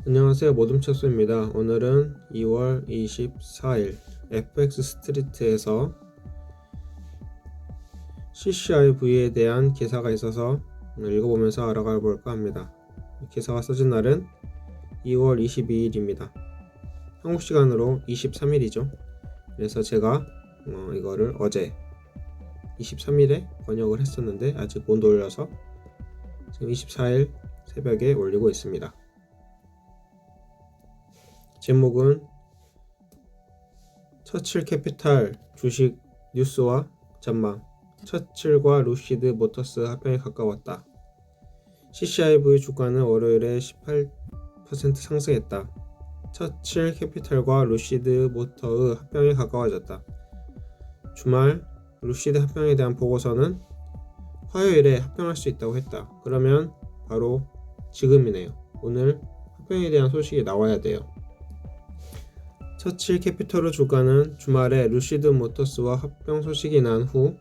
안녕하세요. 모둠체소입니다. 오늘은 2월 24일 FX 스트리트에서 CCIV에 대한 기사가 있어서 읽어보면서 알아가 볼까 합니다. 기사가 써진 날은 2월 22일입니다. 한국 시간으로 23일이죠. 그래서 제가 이거를 어제 23일에 번역을 했었는데 아직 못 올려서 지금 24일 새벽에 올리고 있습니다. 제목은 처칠 캐피탈 주식 뉴스와 전망. 처칠과 루시드 모터스 합병에 가까웠다. CCIV 주가는 월요일에 18% 상승했다. 처칠 캐피탈과 루시드 모터의 합병에 가까워졌다. 주말 루시드 합병에 대한 보고서는 화요일에 합병할 수 있다고 했다. 그러면 바로 지금이네요. 오늘 합병에 대한 소식이 나와야 돼요. 처칠 캐피털의 주가는 주말에 루시드 모터스와 합병 소식이 난 후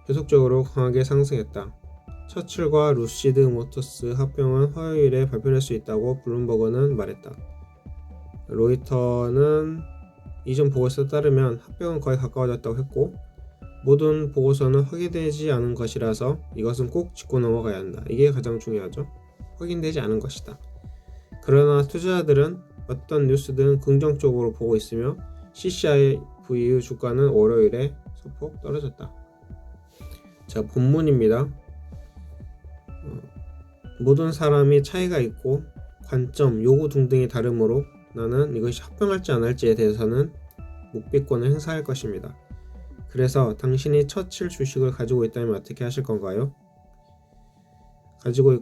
계속적으로 강하게 상승했다. 처칠과 루시드 모터스 합병은 화요일에 발표될 수 있다고 블룸버그는 말했다. 로이터는 이전 보고서에 따르면 합병은 거의 가까워졌다고 했고 모든 보고서는 확인되지 않은 것이라서 이것은 꼭 짚고 넘어가야 한다. 이게 가장 중요하죠. 확인되지 않은 것이다. 그러나 투자자들은 어떤 뉴스든 긍정적으로 보고 있으며 CCIV의 주가는 월요일에 소폭 떨어졌다. 자, 본문입니다. 모든 사람이 차이가 있고 관점, 요구 등등이 다르므로 나는 이것이 합병할지 안 할지에 대해서는 묵비권을 행사할 것입니다. 그래서 당신이 처칠 주식을 가지고 있다면 어떻게 하실 건가요? 가지고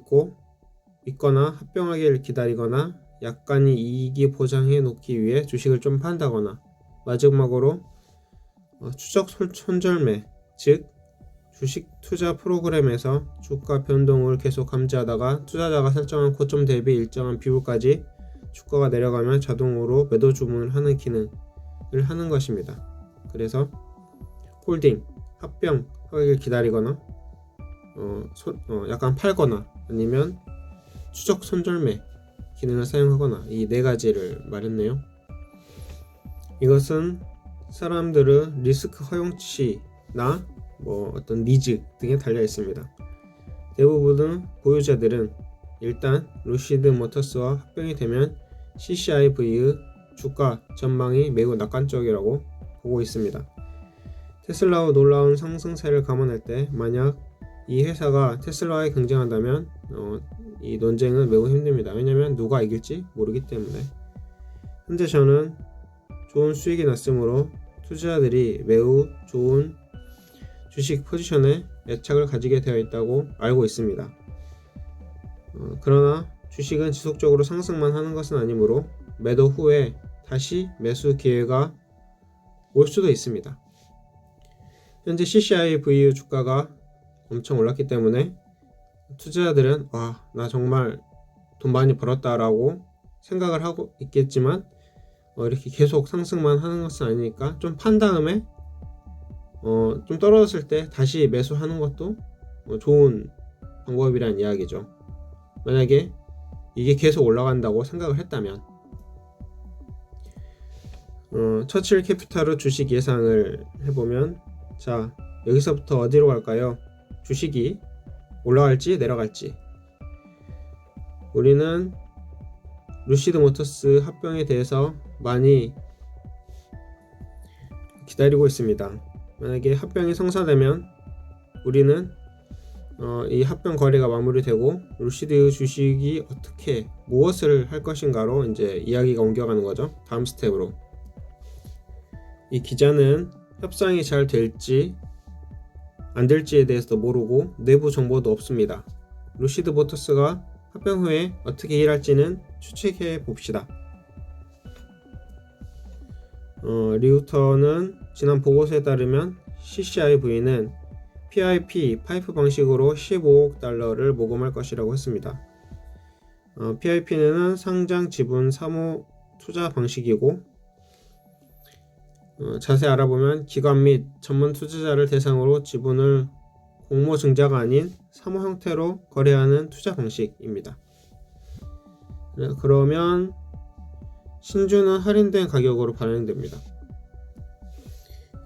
있거나 합병하기를 기다리거나 약간의 이익이 보장해 놓기 위해 주식을 좀 판다거나 마지막으로 추적 손절매, 즉 주식 투자 프로그램에서 주가 변동을 계속 감지하다가 투자자가 설정한 고점 대비 일정한 비율까지 주가가 내려가면 자동으로 매도 주문을 하는 기능을 하는 것입니다. 그래서 홀딩, 합병하기를 기다리거나 약간 팔거나 아니면 추적 손절매 기능을 사용하거나 이 네 가지를 말했네요. 이것은 사람들의 리스크 허용치나 어떤 니즈 등에 달려 있습니다. 대부분의 보유자들은 일단 루시드 모터스와 합병이 되면 CCIV의 주가 전망이 매우 낙관적이라고 보고 있습니다. 테슬라의 놀라운 상승세를 감안할 때 만약 이 회사가 테슬라에 경쟁한다면 이 논쟁은 매우 힘듭니다. 왜냐하면 누가 이길지 모르기 때문에. 현재 저는 좋은 수익이 났으므로 투자자들이 매우 좋은 주식 포지션에 애착을 가지게 되어 있다고 알고 있습니다. 그러나 주식은 지속적으로 상승만 하는 것은 아니므로 매도 후에 다시 매수 기회가 올 수도 있습니다. 현재 CCIV의 주가가 엄청 올랐기 때문에 투자자들은 나 정말 돈 많이 벌었다라고 생각을 하고 있겠지만 이렇게 계속 상승만 하는 것은 아니니까 좀 판 다음에 좀 떨어졌을 때 다시 매수하는 것도 좋은 방법이란 이야기죠. 만약에 이게 계속 올라간다고 생각을 했다면 처칠 캐피탈의 주식 예상을 해보면 자, 여기서부터 어디로 갈까요? 주식이 올라갈지 내려갈지. 우리는 루시드 모터스 합병에 대해서 많이 기다리고 있습니다. 만약에 합병이 성사되면 우리는 이 합병 거래가 마무리되고 루시드 주식이 어떻게 무엇을 할 것인가로 이제 이야기가 옮겨가는 거죠. 다음 스텝으로. 이 기자는 협상이 잘 될지 안 될지에 대해서도 모르고 내부 정보도 없습니다. 루시드 모터스가 합병 후에 어떻게 일할지는 추측해 봅시다. 리우터는 지난 보고서에 따르면 CCIV는 PIP 파이프 방식으로 15억 달러를 모금할 것이라고 했습니다. PIP는 상장 지분 사모 투자 방식이고 자세히 알아보면 기관 및 전문 투자자를 대상으로 지분을 공모 증자가 아닌 사모 형태로 거래하는 투자 방식입니다. 그러면 신주는 할인된 가격으로 발행됩니다.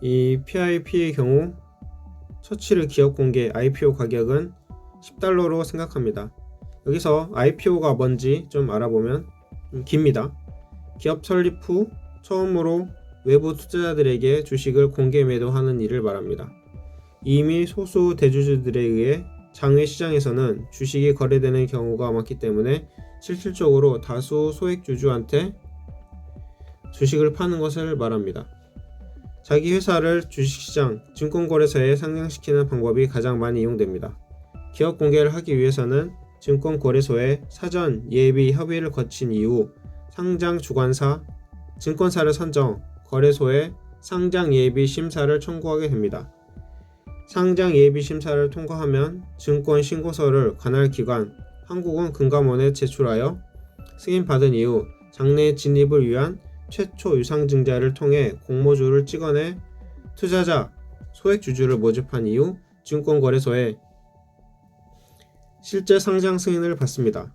이 PIP의 경우 처치를 기업 공개 IPO 가격은 $10로 생각합니다. 여기서 IPO가 뭔지 좀 알아보면 좀 깁니다. 기업 설립 후 처음으로 외부 투자자들에게 주식을 공개 매도하는 일을 말합니다. 이미 소수 대주주들에 의해 장외 시장에서는 주식이 거래되는 경우가 많기 때문에 실질적으로 다수 소액주주한테 주식을 파는 것을 말합니다. 자기 회사를 주식시장, 증권거래소에 상장시키는 방법이 가장 많이 이용됩니다. 기업 공개를 하기 위해서는 증권거래소에 사전 예비 협의를 거친 이후 상장 주관사, 증권사를 선정, 거래소에 상장 예비 심사를 청구하게 됩니다. 상장 예비 심사를 통과하면 증권 신고서를 관할 기관, 한국은 금감원에 제출하여 승인받은 이후 장내 진입을 위한 최초 유상증자를 통해 공모주를 찍어내 투자자, 소액주주를 모집한 이후 증권거래소에 실제 상장 승인을 받습니다.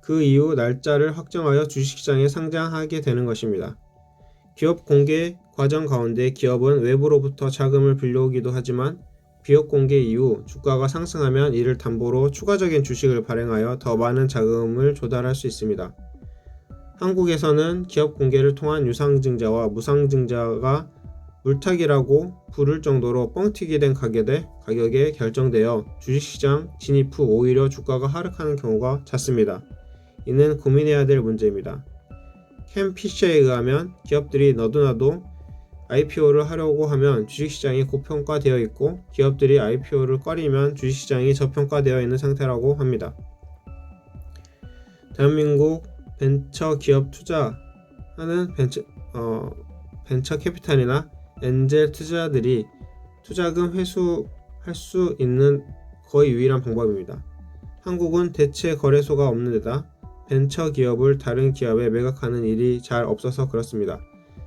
그 이후 날짜를 확정하여 주식시장에 상장하게 되는 것입니다. 기업 공개 과정 가운데 기업은 외부로부터 자금을 빌려오기도 하지만 비업 공개 이후 주가가 상승하면 이를 담보로 추가적인 주식을 발행하여 더 많은 자금을 조달할 수 있습니다. 한국에서는 기업 공개를 통한 유상증자와 무상증자가 물타기라고 부를 정도로 뻥튀기 된 가격에 결정되어 주식시장 진입 후 오히려 주가가 하락하는 경우가 잦습니다. 이는 고민해야 될 문제입니다. 켄 피셔에 의하면 기업들이 너도나도 IPO를 하려고 하면 주식시장이 고평가되어 있고 기업들이 IPO를 꺼리면 주식시장이 저평가되어 있는 상태라고 합니다. 대한민국 벤처 기업 투자하는 벤처 캐피탈이나 엔젤 투자자들이 투자금 회수할 수 있는 거의 유일한 방법입니다. 한국은 대체 거래소가 없는 데다 벤처 기업을 다른 기업에 매각하는 일이 잘 없어서 그렇습니다.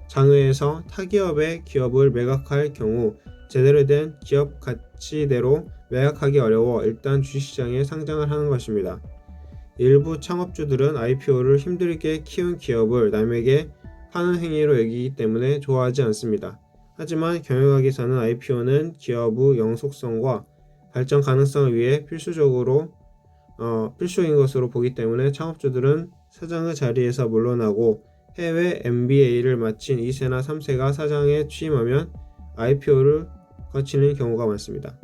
장외에서 타기업의 기업을 매각할 경우 제대로 된 기업 가치대로 매각하기 어려워 일단 주식시장에 상장을 하는 것입니다. 일부 창업주들은 IPO를 힘들게 키운 기업을 남에게 파는 행위로 여기기 때문에 좋아하지 않습니다. 하지만 경영학에서는 IPO는 기업의 영속성과 발전 가능성을 위해 필수인 것으로 보기 때문에 창업주들은 사장의 자리에서 물러나고 해외 MBA를 마친 2세나 3세가 사장에 취임하면 IPO를 거치는 경우가 많습니다.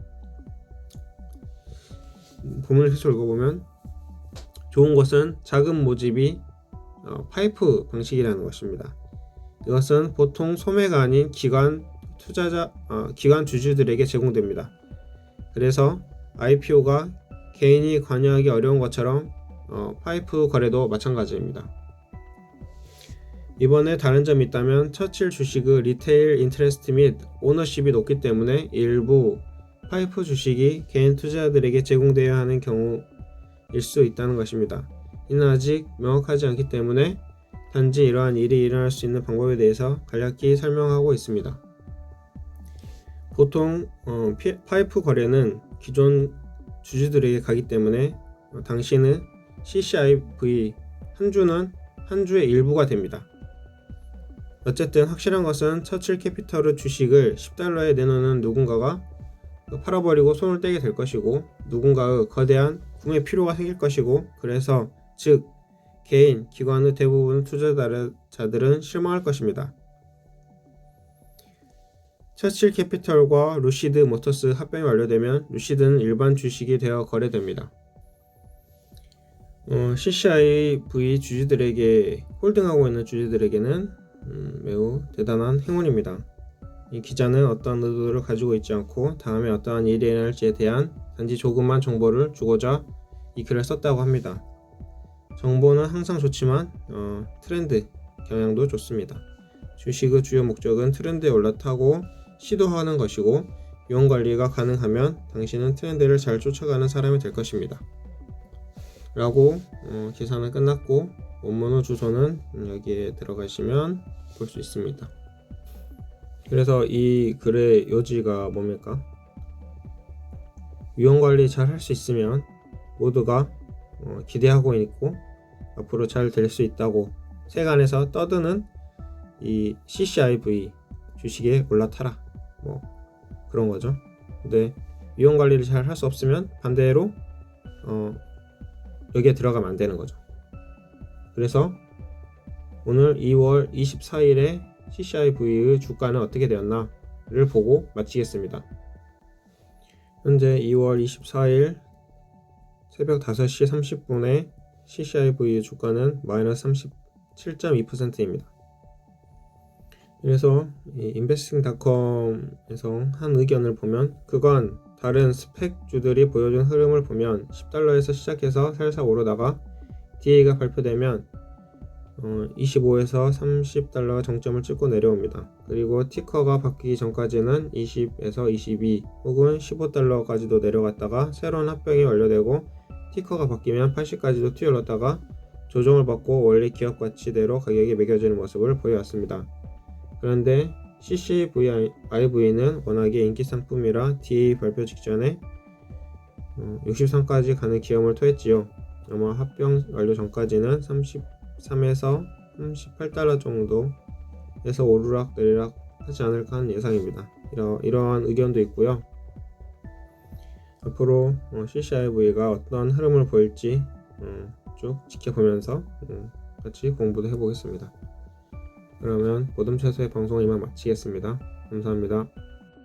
본문을 계속 읽어보면 좋은 것은 자금 모집이 파이프 방식이라는 것입니다. 이것은 보통 소매가 아닌 기관 주주들에게 제공됩니다. 그래서 IPO가 개인이 관여하기 어려운 것처럼 파이프 거래도 마찬가지입니다. 이번에 다른 점이 있다면 처칠 주식의 리테일 인트레스트 및 오너십이 높기 때문에 일부 파이프 주식이 개인 투자자들에게 제공되어야 하는 경우일 수 있다는 것입니다. 이는 아직 명확하지 않기 때문에 단지 이러한 일이 일어날 수 있는 방법에 대해서 간략히 설명하고 있습니다. 보통 파이프 거래는 기존 주주들에게 가기 때문에 당시는 CCIV 한 주의 일부가 됩니다. 어쨌든 확실한 것은 처칠 캐피털의 주식을 $10에 내놓는 누군가가 팔아버리고 손을 떼게 될 것이고 누군가의 거대한 구매 필요가 생길 것이고 그래서 즉 개인, 기관의 대부분 투자자들은 실망할 것입니다. 처칠 캐피털과 루시드 모터스 합병이 완료되면 루시드는 일반 주식이 되어 거래됩니다. CCIV 주주들에게 홀딩하고 있는 주주들에게는 매우 대단한 행운입니다. 이 기자는 어떠한 의도를 가지고 있지 않고 다음에 어떠한 일이 일어날지에 대한 단지 조금만 정보를 주고자 이 글을 썼다고 합니다. 정보는 항상 좋지만 트렌드 경향도 좋습니다. 주식의 주요 목적은 트렌드에 올라타고 시도하는 것이고 유언 관리가 가능하면 당신은 트렌드를 잘 쫓아가는 사람이 될 것입니다. 라고 기사는 끝났고 원문의 주소는 여기에 들어가시면 볼 수 있습니다. 그래서 이 글의 요지가 뭡니까? 유언 관리 잘 할 수 있으면 모두가 기대하고 있고 앞으로 잘 될 수 있다고 세간에서 떠드는 이 CCIV 주식에 올라타라 뭐 그런 거죠. 근데 위험 관리를 잘 할 수 없으면 반대로 여기에 들어가면 안 되는 거죠. 그래서 오늘 2월 24일에 CCIV의 주가는 어떻게 되었나를 보고 마치겠습니다. 현재 2월 24일 새벽 5시 30분에 CCIV의 주가는 마이너스 37.2%입니다. 그래서 investing.com에서 한 의견을 보면 그간 다른 스펙주들이 보여준 흐름을 보면 10달러에서 시작해서 살살 오르다가 DA가 발표되면 25에서 30달러가 정점을 찍고 내려옵니다. 그리고 티커가 바뀌기 전까지는 20에서 22 혹은 15달러까지도 내려갔다가 새로운 합병이 완료되고 티커가 바뀌면 80까지도 튀어올랐다가 조정을 받고 원래 기업 가치대로 가격이 매겨지는 모습을 보여왔습니다. 그런데 CCIV는 워낙에 인기 상품이라 DA 발표 직전에 63까지 가는 기염을 토했지요. 아마 합병 완료 전까지는 33에서 38달러 정도에서 오르락 내리락 하지 않을까 하는 예상입니다. 이러한 의견도 있고요. 앞으로 CCIV가 어떤 흐름을 보일지 쭉 지켜보면서 같이 공부도 해보겠습니다. 그러면 보듬 최소의 방송을 이만 마치겠습니다. 감사합니다.